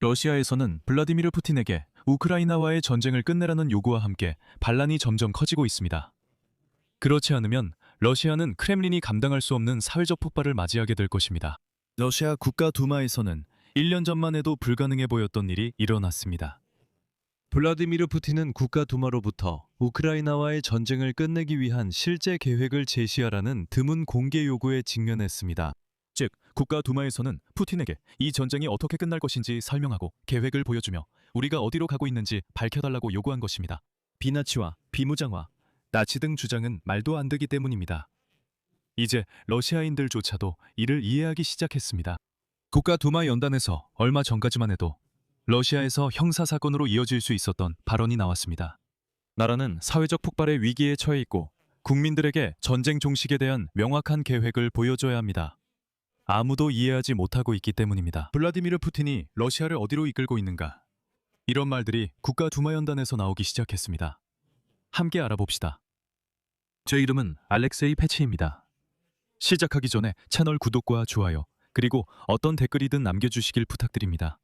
러시아에서는 블라디미르 푸틴에게 우크라이나와의 전쟁을 끝내라는 요구와 함께 반란이 점점 커지고 있습니다. 그렇지 않으면 러시아는 크렘린이 감당할 수 없는 사회적 폭발을 맞이하게 될 것입니다. 러시아 국가두마에서는 1년 전만 해도 불가능해 보였던 일이 일어났습니다. 블라디미르 푸틴은 국가두마로부터 우크라이나와의 전쟁을 끝내기 위한 실제 계획을 제시하라는 드문 공개 요구에 직면했습니다. 즉, 국가두마에서는 푸틴에게 이 전쟁이 어떻게 끝날 것인지 설명하고 계획을 보여주며 우리가 어디로 가고 있는지 밝혀달라고 요구한 것입니다. 비나치와 비무장화, 나치 등 주장은 말도 안 되기 때문입니다. 이제 러시아인들조차도 이를 이해하기 시작했습니다. 국가두마 연단에서 얼마 전까지만 해도 러시아에서 형사사건으로 이어질 수 있었던 발언이 나왔습니다. 나라는 사회적 폭발의 위기에 처해 있고 국민들에게 전쟁 종식에 대한 명확한 계획을 보여줘야 합니다. 아무도 이해하지 못하고 있기 때문입니다. 블라디미르 푸틴이 러시아를 어디로 이끌고 있는가? 이런 말들이 국가두마연단에서 나오기 시작했습니다. 함께 알아봅시다. 제 이름은 알렉세이 패치입니다. 시작하기 전에 채널 구독과 좋아요, 그리고 어떤 댓글이든 남겨주시길 부탁드립니다.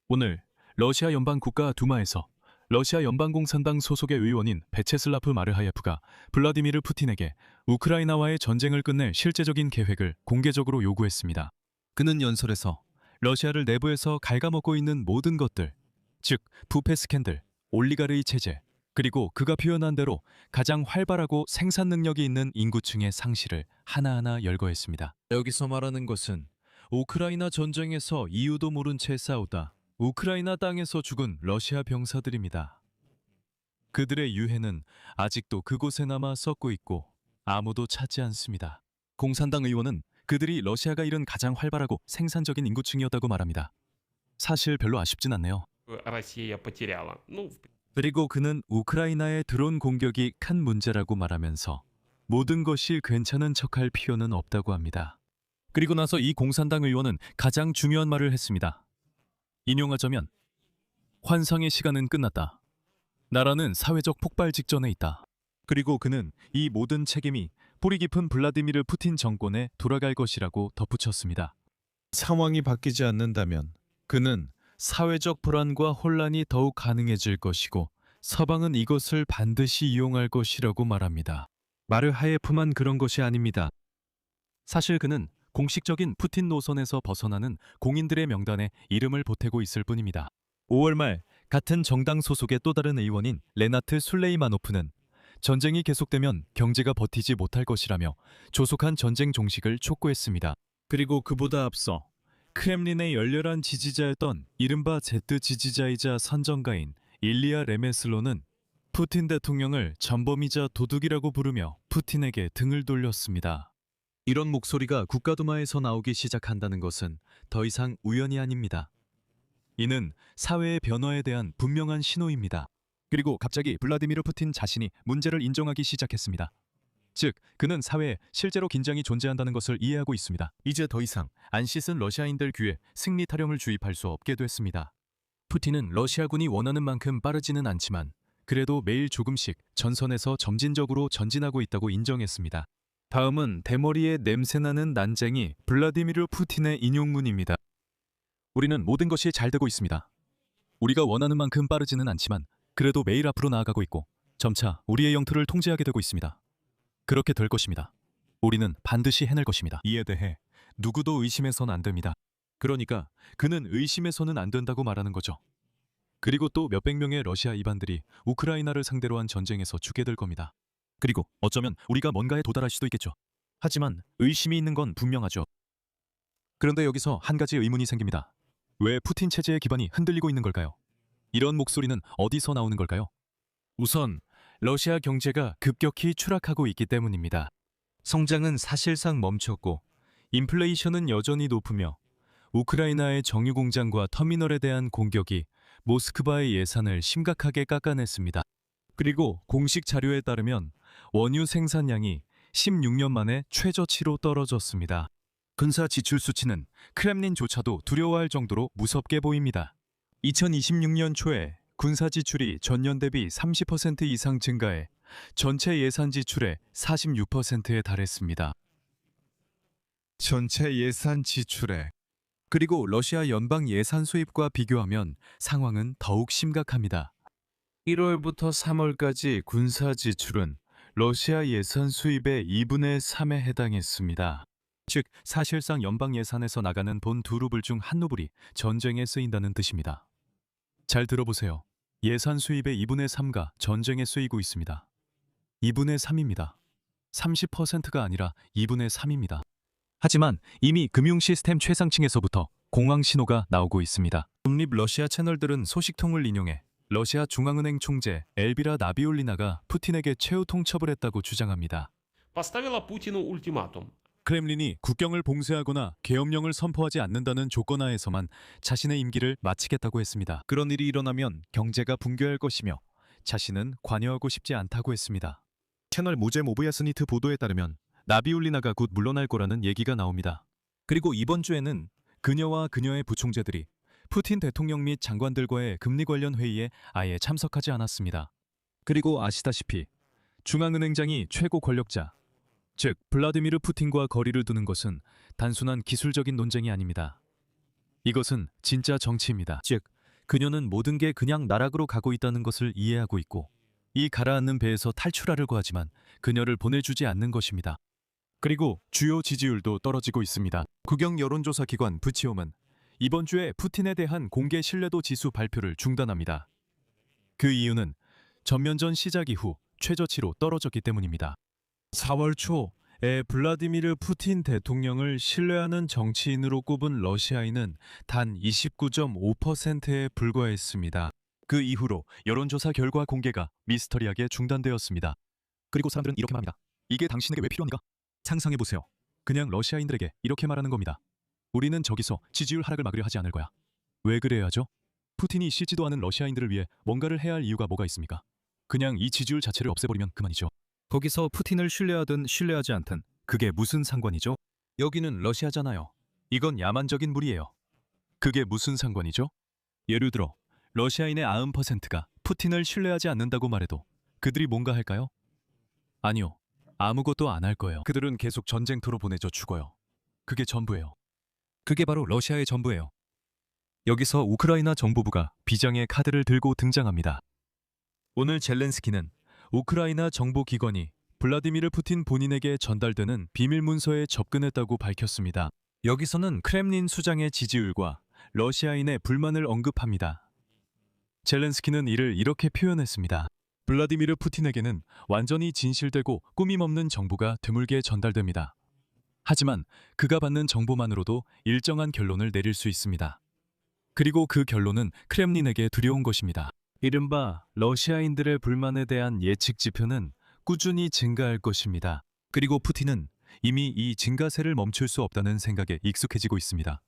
오늘 러시아 연방국가두마에서 러시아 연방공산당 소속의 의원인 베체슬라프 마르하예프가 블라디미르 푸틴에게 우크라이나와의 전쟁을 끝낼 실제적인 계획을 공개적으로 요구했습니다. 그는 연설에서 러시아를 내부에서 갉아먹고 있는 모든 것들, 즉 부패 스캔들, 올리가르이 체제, 그리고 그가 표현한 대로 가장 활발하고 생산 능력이 있는 인구층의 상실을 하나하나 열거했습니다. 여기서 말하는 것은 우크라이나 전쟁에서 이유도 모른 채 싸우다 우크라이나 땅에서 죽은 러시아 병사들입니다. 그들의 유해는 아직도 그곳에 남아 썩고 있고 아무도 찾지 않습니다. 공산당 의원은 그들이 러시아가 잃은 가장 활발하고 생산적인 인구층이었다고 말합니다. 사실 별로 아쉽진 않네요. Россия потеряла. 그리고 그는 우크라이나의 드론 공격이 큰 문제라고 말하면서 모든 것이 괜찮은 척할 필요는 없다고 합니다. 그리고 나서 이 공산당 의원은 가장 중요한 말을 했습니다. 인용하자면 환상의 시간은 끝났다. 나라는 사회적 폭발 직전에 있다. 그리고 그는 이 모든 책임이 뿌리 깊은 블라디미르 푸틴 정권에 돌아갈 것이라고 덧붙였습니다. 상황이 바뀌지 않는다면 그는 사회적 불안과 혼란이 더욱 가능해질 것이고 서방은 이것을 반드시 이용할 것이라고 말합니다. 마르하예프만 그런 것이 아닙니다. 사실 그는 공식적인 푸틴 노선에서 벗어나는 공인들의 명단에 이름을 보태고 있을 뿐입니다. 5월 말 같은 정당 소속의 또 다른 의원인 레나트 술레이마노프는 전쟁이 계속되면 경제가 버티지 못할 것이라며 조속한 전쟁 종식을 촉구했습니다. 그리고 그보다 앞서 크렘린의 열렬한 지지자였던 이른바 Z 지지자이자 선정가인 일리아 레메슬로는 푸틴 대통령을 전범이자 도둑이라고 부르며 푸틴에게 등을 돌렸습니다. 이런 목소리가 국가두마에서 나오기 시작한다는 것은 더 이상 우연이 아닙니다. 이는 사회의 변화에 대한 분명한 신호입니다. 그리고 갑자기 블라디미르 푸틴 자신이 문제를 인정하기 시작했습니다. 즉, 그는 사회에 실제로 긴장이 존재한다는 것을 이해하고 있습니다. 이제 더 이상 안 씻은 러시아인들 귀에 승리 타령을 주입할 수 없게 됐습니다. 푸틴은 러시아군이 원하는 만큼 빠르지는 않지만 그래도 매일 조금씩 전선에서 점진적으로 전진하고 있다고 인정했습니다. 다음은 대머리에 냄새나는 난쟁이 블라디미르 푸틴의 인용문입니다. 우리는 모든 것이 잘 되고 있습니다. 우리가 원하는 만큼 빠르지는 않지만 그래도 매일 앞으로 나아가고 있고 점차 우리의 영토를 통제하게 되고 있습니다. 그렇게 될 것입니다. 우리는 반드시 해낼 것입니다. 이에 대해 누구도 의심해서는 안 됩니다. 그러니까 그는 의심해서는 안 된다고 말하는 거죠. 그리고 또 몇백 명의 러시아 이반들이 우크라이나를 상대로 한 전쟁에서 죽게 될 겁니다. 그리고 어쩌면 우리가 뭔가에 도달할 수도 있겠죠. 하지만 의심이 있는 건 분명하죠. 그런데 여기서 한 가지 의문이 생깁니다. 왜 푸틴 체제의 기반이 흔들리고 있는 걸까요? 이런 목소리는 어디서 나오는 걸까요? 우선 러시아 경제가 급격히 추락하고 있기 때문입니다. 성장은 사실상 멈췄고 인플레이션은 여전히 높으며 우크라이나의 정유 공장과 터미널에 대한 공격이 모스크바의 예산을 심각하게 깎아냈습니다. 그리고 공식 자료에 따르면 원유 생산량이 16년 만에 최저치로 떨어졌습니다. 군사 지출 수치는 크렘린조차도 두려워할 정도로 무섭게 보입니다. 2026년 초에 군사 지출이 전년 대비 30% 이상 증가해 전체 예산 지출의 46%에 달했습니다. 전체 예산 지출의 그리고 러시아 연방 예산 수입과 비교하면 상황은 더욱 심각합니다. 1월부터 3월까지 군사 지출은 러시아 예산 수입의 2분의 3에 해당했습니다. 즉, 사실상 연방 예산에서 나가는 돈 2루블 중 1루블이 전쟁에 쓰인다는 뜻입니다. 잘 들어보세요. 예산 수입의 2분의 3가 전쟁에 쓰이고 있습니다. 2분의 3입니다. 30%가 아니라 2분의 3입니다. 하지만 이미 금융 시스템 최상층에서부터 공황 신호가 나오고 있습니다. 독립 러시아 채널들은 소식통을 인용해 러시아 중앙은행 총재 엘비라 나비울리나가 푸틴에게 최후 통첩을 했다고 주장합니다. Поставила Путину ультиматум. 크렘린이 국경을 봉쇄하거나 계엄령을 선포하지 않는다는 조건하에서만 자신의 임기를 마치겠다고 했습니다. 그런 일이 일어나면 경제가 붕괴할 것이며 자신은 관여하고 싶지 않다고 했습니다. 채널 모제 모브야스니트 보도에 따르면 나비울리나가 곧 물러날 거라는 얘기가 나옵니다. 그리고 이번 주에는 그녀와 그녀의 부총재들이 푸틴 대통령 및 장관들과의 금리 관련 회의에 아예 참석하지 않았습니다. 그리고 아시다시피 중앙은행장이 최고 권력자, 즉 블라디미르 푸틴과 거리를 두는 것은 단순한 기술적인 논쟁이 아닙니다. 이것은 진짜 정치입니다. 즉, 그녀는 모든 게 그냥 나락으로 가고 있다는 것을 이해하고 있고 이 가라앉는 배에서 탈출하려고 하지만 그녀를 보내주지 않는 것입니다. 그리고 주요 지지율도 떨어지고 있습니다. 국영 여론조사 기관 부치옴은 이번 주에 푸틴에 대한 공개 신뢰도 지수 발표를 중단합니다. 그 이유는 전면전 시작 이후 최저치로 떨어졌기 때문입니다. 4월 초에 블라디미르 푸틴 대통령을 신뢰하는 정치인으로 꼽은 러시아인은 단 29.5%에 불과했습니다. 그 이후로 여론조사 결과 공개가 미스터리하게 중단되었습니다. 그리고 사람들은 이렇게 말합니다. 이게 당신에게 왜 필요합니까? 상상해보세요. 그냥 러시아인들에게 이렇게 말하는 겁니다. 우리는 저기서 지지율 하락을 막으려 하지 않을 거야. 왜 그래야 하죠? 푸틴이 싫지도 않은 러시아인들을 위해 뭔가를 해야 할 이유가 뭐가 있습니까? 그냥 이 지지율 자체를 없애버리면 그만이죠. 거기서 푸틴을 신뢰하든 신뢰하지 않든 그게 무슨 상관이죠? 여기는 러시아잖아요. 이건 야만적인 무리예요. 그게 무슨 상관이죠? 예를 들어 러시아인의 90%가 푸틴을 신뢰하지 않는다고 말해도 그들이 뭔가 할까요? 아니요. 아무것도 안 할 거예요. 그들은 계속 전쟁터로 보내져 죽어요. 그게 전부예요. 그게 바로 러시아의 전부예요. 여기서 우크라이나 정보부가 비장의 카드를 들고 등장합니다. 오늘 젤렌스키는 우크라이나 정보기관이 블라디미르 푸틴 본인에게 전달되는 비밀 문서에 접근했다고 밝혔습니다. 여기서는 크렘린 수장의 지지율과 러시아인의 불만을 언급합니다. 젤렌스키는 이를 이렇게 표현했습니다. 블라디미르 푸틴에게는 완전히 진실되고 꾸밈없는 정보가 드물게 전달됩니다. 하지만 그가 받는 정보만으로도 일정한 결론을 내릴 수 있습니다. 그리고 그 결론은 크렘린에게 두려운 것입니다. 이른바 러시아인들의 불만에 대한 예측 지표는 꾸준히 증가할 것입니다. 그리고 푸틴은 이미 이 증가세를 멈출 수 없다는 생각에 익숙해지고 있습니다.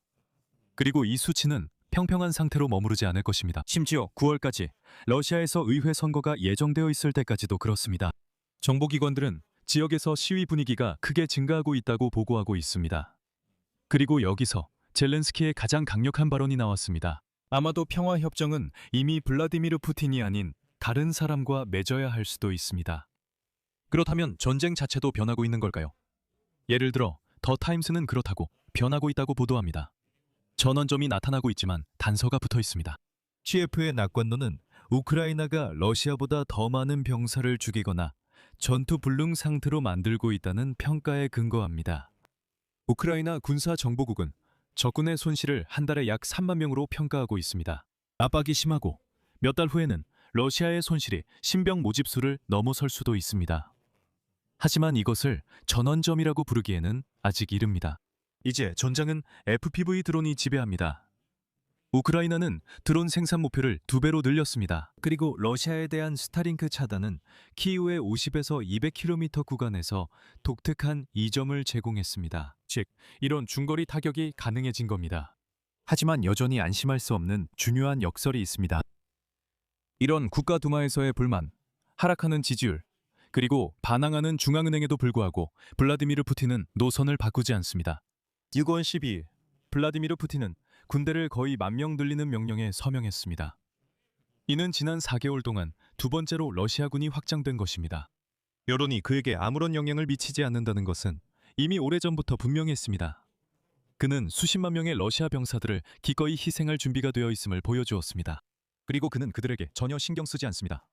그리고 이 수치는 평평한 상태로 머무르지 않을 것입니다. 심지어 9월까지 러시아에서 의회 선거가 예정되어 있을 때까지도 그렇습니다. 정보기관들은 지역에서 시위 분위기가 크게 증가하고 있다고 보고하고 있습니다. 그리고 여기서 젤렌스키의 가장 강력한 발언이 나왔습니다. 아마도 평화협정은 이미 블라디미르 푸틴이 아닌 다른 사람과 맺어야 할 수도 있습니다. 그렇다면 전쟁 자체도 변하고 있는 걸까요? 예를 들어 더 타임스는 그렇다고 변하고 있다고 보도합니다. 전원점이 나타나고 있지만 단서가 붙어 있습니다. CF의 낙관론은 우크라이나가 러시아보다 더 많은 병사를 죽이거나 전투 불능 상태로 만들고 있다는 평가에 근거합니다. 우크라이나 군사정보국은 적군의 손실을 한 달에 약 3만 명으로 평가하고 있습니다. 압박이 심하고 몇 달 후에는 러시아의 손실이 신병 모집 수를 넘어설 수도 있습니다. 하지만 이것을 전원점이라고 부르기에는 아직 이릅니다. 이제 전장은 FPV 드론이 지배합니다. 우크라이나는 드론 생산 목표를 2배로 늘렸습니다. 그리고 러시아에 대한 스타링크 차단은 키이우의 50에서 200km 구간에서 독특한 이점을 제공했습니다. 즉, 이런 중거리 타격이 가능해진 겁니다. 하지만 여전히 안심할 수 없는 중요한 역설이 있습니다. 이런 국가두마에서의 불만, 하락하는 지지율, 그리고 반항하는 중앙은행에도 불구하고 블라디미르 푸틴은 노선을 바꾸지 않습니다. 6월 12일, 블라디미르 푸틴은 군대를 거의 10,000명 늘리는 명령에 서명했습니다. 이는 지난 4개월 동안 두 번째로 러시아군이 확장된 것입니다. 여론이 그에게 아무런 영향을 미치지 않는다는 것은 이미 오래전부터 분명했습니다. 그는 수십만 명의 러시아 병사들을 기꺼이 희생할 준비가 되어 있음을 보여주었습니다. 그리고 그는 그들에게 전혀 신경 쓰지 않습니다.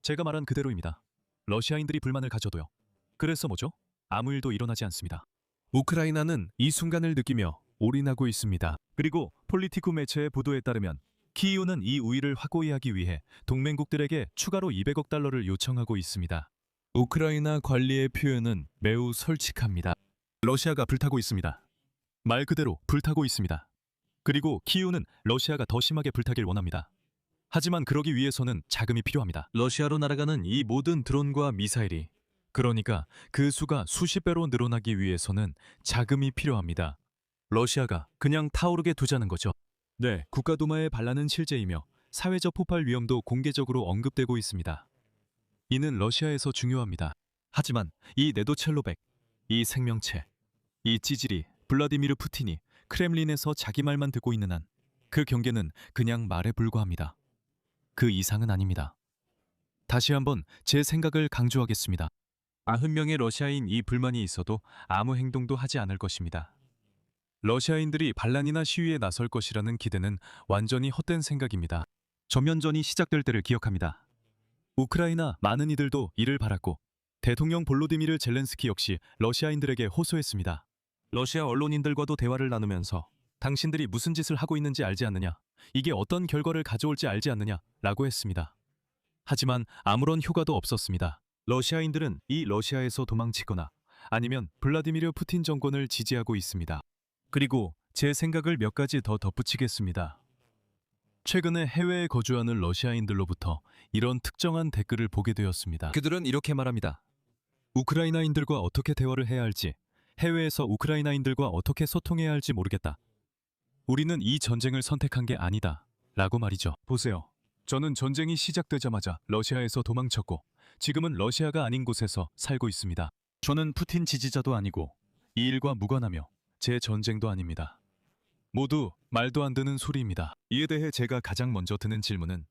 제가 말한 그대로입니다. 러시아인들이 불만을 가져도요. 그래서 뭐죠? 아무 일도 일어나지 않습니다. 우크라이나는 이 순간을 느끼며 올인하고 있습니다. 그리고 폴리티쿠 매체의 보도에 따르면 키이우는 이 우위를 확고히 하기 위해 동맹국들에게 추가로 200억 달러를 요청하고 있습니다. 우크라이나 관리의 표현은 매우 솔직합니다. 러시아가 불타고 있습니다. 말 그대로 불타고 있습니다. 그리고 키이우는 러시아가 더 심하게 불타길 원합니다. 하지만 그러기 위해서는 자금이 필요합니다. 러시아로 날아가는 이 모든 드론과 미사일이, 그러니까 그 수가 수십 배로 늘어나기 위해서는 자금이 필요합니다. 러시아가 그냥 타오르게 두자는 거죠. 네, 국가도마의 반란은 실제이며 사회적 폭발 위험도 공개적으로 언급되고 있습니다. 이는 러시아에서 중요합니다. 하지만 이 네도첼로백, 이 생명체, 이 찌질이 블라디미르 푸틴이 크렘린에서 자기 말만 듣고 있는 한 그 경계는 그냥 말에 불과합니다. 그 이상은 아닙니다. 다시 한번 제 생각을 강조하겠습니다. 90명의 러시아인 이 불만이 있어도 아무 행동도 하지 않을 것입니다. 러시아인들이 반란이나 시위에 나설 것이라는 기대는 완전히 헛된 생각입니다. 전면전이 시작될 때를 기억합니다. 우크라이나 많은 이들도 이를 바랐고 대통령 볼로디미르 젤렌스키 역시 러시아인들에게 호소했습니다. 러시아 언론인들과도 대화를 나누면서 당신들이 무슨 짓을 하고 있는지 알지 않느냐, 이게 어떤 결과를 가져올지 알지 않느냐 라고 했습니다. 하지만 아무런 효과도 없었습니다. 러시아인들은 이 러시아에서 도망치거나 아니면 블라디미르 푸틴 정권을 지지하고 있습니다. 그리고 제 생각을 몇 가지 더 덧붙이겠습니다. 최근에 해외에 거주하는 러시아인들로부터 이런 특정한 댓글을 보게 되었습니다. 그들은 이렇게 말합니다. 우크라이나인들과 어떻게 대화를 해야 할지, 해외에서 우크라이나인들과 어떻게 소통해야 할지 모르겠다. 우리는 이 전쟁을 선택한 게 아니다. 라고 말이죠. 보세요. 저는 전쟁이 시작되자마자 러시아에서 도망쳤고 지금은 러시아가 아닌 곳에서 살고 있습니다. 저는 푸틴 지지자도 아니고 이 일과 무관하며 제 전쟁도 아닙니다. 모두 말도 안 되는 소리입니다. 이에 대해 제가 가장 먼저 드는 질문은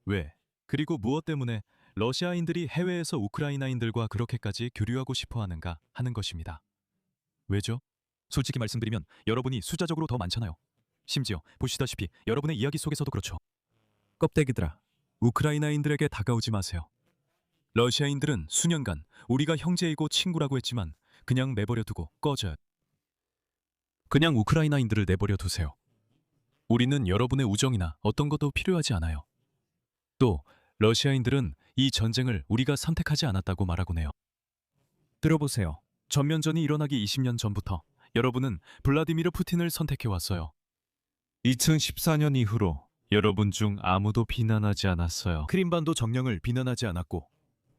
왜, 그리고 무엇 때문에 러시아인들이 해외에서 우크라이나인들과 그렇게까지 교류하고 싶어 하는가 하는 것입니다. 왜죠? 솔직히 말씀드리면 여러분이 숫자적으로 더 많잖아요. 심지어 보시다시피 여러분의 이야기 속에서도 그렇죠. 껍데기들아, 우크라이나인들에게 다가오지 마세요. 러시아인들은 수년간 우리가 형제이고 친구라고 했지만 그냥 내버려 두고 꺼져요. 그냥 우크라이나인들을 내버려 두세요. 우리는 여러분의 우정이나 어떤 것도 필요하지 않아요. 또 러시아인들은 이 전쟁을 우리가 선택하지 않았다고 말하곤 해요. 들어보세요. 전면전이 일어나기 20년 전부터 여러분은 블라디미르 푸틴을 선택해왔어요. 2014년 이후로 여러분 중 아무도 비난하지 않았어요. 크림반도 정령을 비난하지 않았고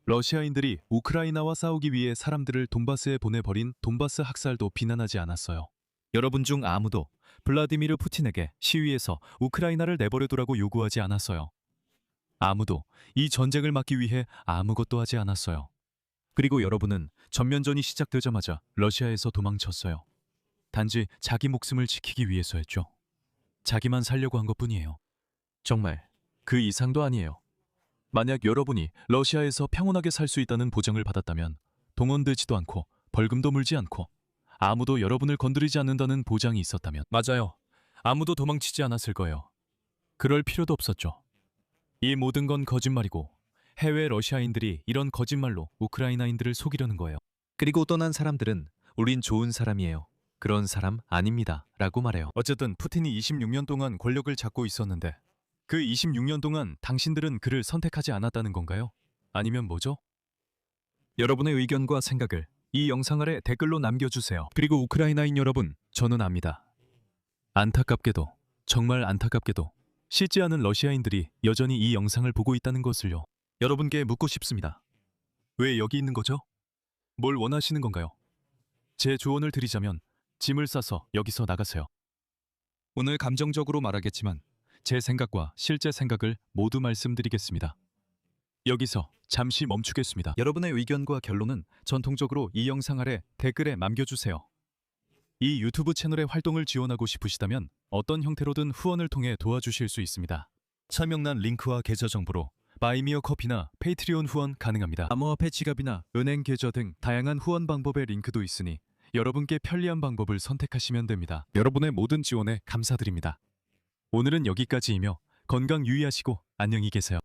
러시아인들이 우크라이나와 싸우기 위해 사람들을 돈바스에 보내버린 돈바스 학살도 비난하지 않았어요. 여러분 중 아무도 블라디미르 푸틴에게 시위에서 우크라이나를 내버려두라고 요구하지 않았어요. 아무도 이 전쟁을 막기 위해 아무것도 하지 않았어요. 그리고 여러분은 전면전이 시작되자마자 러시아에서 도망쳤어요. 단지 자기 목숨을 지키기 위해서였죠. 자기만 살려고 한 것뿐이에요. 정말 그 이상도 아니에요. 만약 여러분이 러시아에서 평온하게 살 수 있다는 보장을 받았다면 동원되지도 않고 벌금도 물지 않고 아무도 여러분을 건드리지 않는다는 보장이 있었다면, 맞아요. 아무도 도망치지 않았을 거예요. 그럴 필요도 없었죠. 이 모든 건 거짓말이고 해외 러시아인들이 이런 거짓말로 우크라이나인들을 속이려는 거예요. 그리고 떠난 사람들은 우린 좋은 사람이에요. 그런 사람 아닙니다. 라고 말해요. 어쨌든 푸틴이 26년 동안 권력을 잡고 있었는데 그 26년 동안 당신들은 그를 선택하지 않았다는 건가요? 아니면 뭐죠? 여러분의 의견과 생각을 이 영상 아래 댓글로 남겨주세요. 그리고 우크라이나인 여러분, 저는 압니다. 안타깝게도, 정말 안타깝게도 쉽지 않은 러시아인들이 여전히 이 영상을 보고 있다는 것을요. 여러분께 묻고 싶습니다. 왜 여기 있는 거죠? 뭘 원하시는 건가요? 제 조언을 드리자면 짐을 싸서 여기서 나가세요. 오늘 감정적으로 말하겠지만 제 생각과 실제 생각을 모두 말씀드리겠습니다. 여기서 잠시 멈추겠습니다. 여러분의 의견과 결론은 전통적으로 이 영상 아래 댓글에 남겨주세요. 이 유튜브 채널의 활동을 지원하고 싶으시다면 어떤 형태로든 후원을 통해 도와주실 수 있습니다. 설명란 링크와 계좌 정보로 바이미어 커피나 페이트리온 후원 가능합니다. 암호화폐 지갑이나 은행 계좌 등 다양한 후원 방법의 링크도 있으니 여러분께 편리한 방법을 선택하시면 됩니다. 여러분의 모든 지원에 감사드립니다. 오늘은 여기까지이며 건강 유의하시고 안녕히 계세요.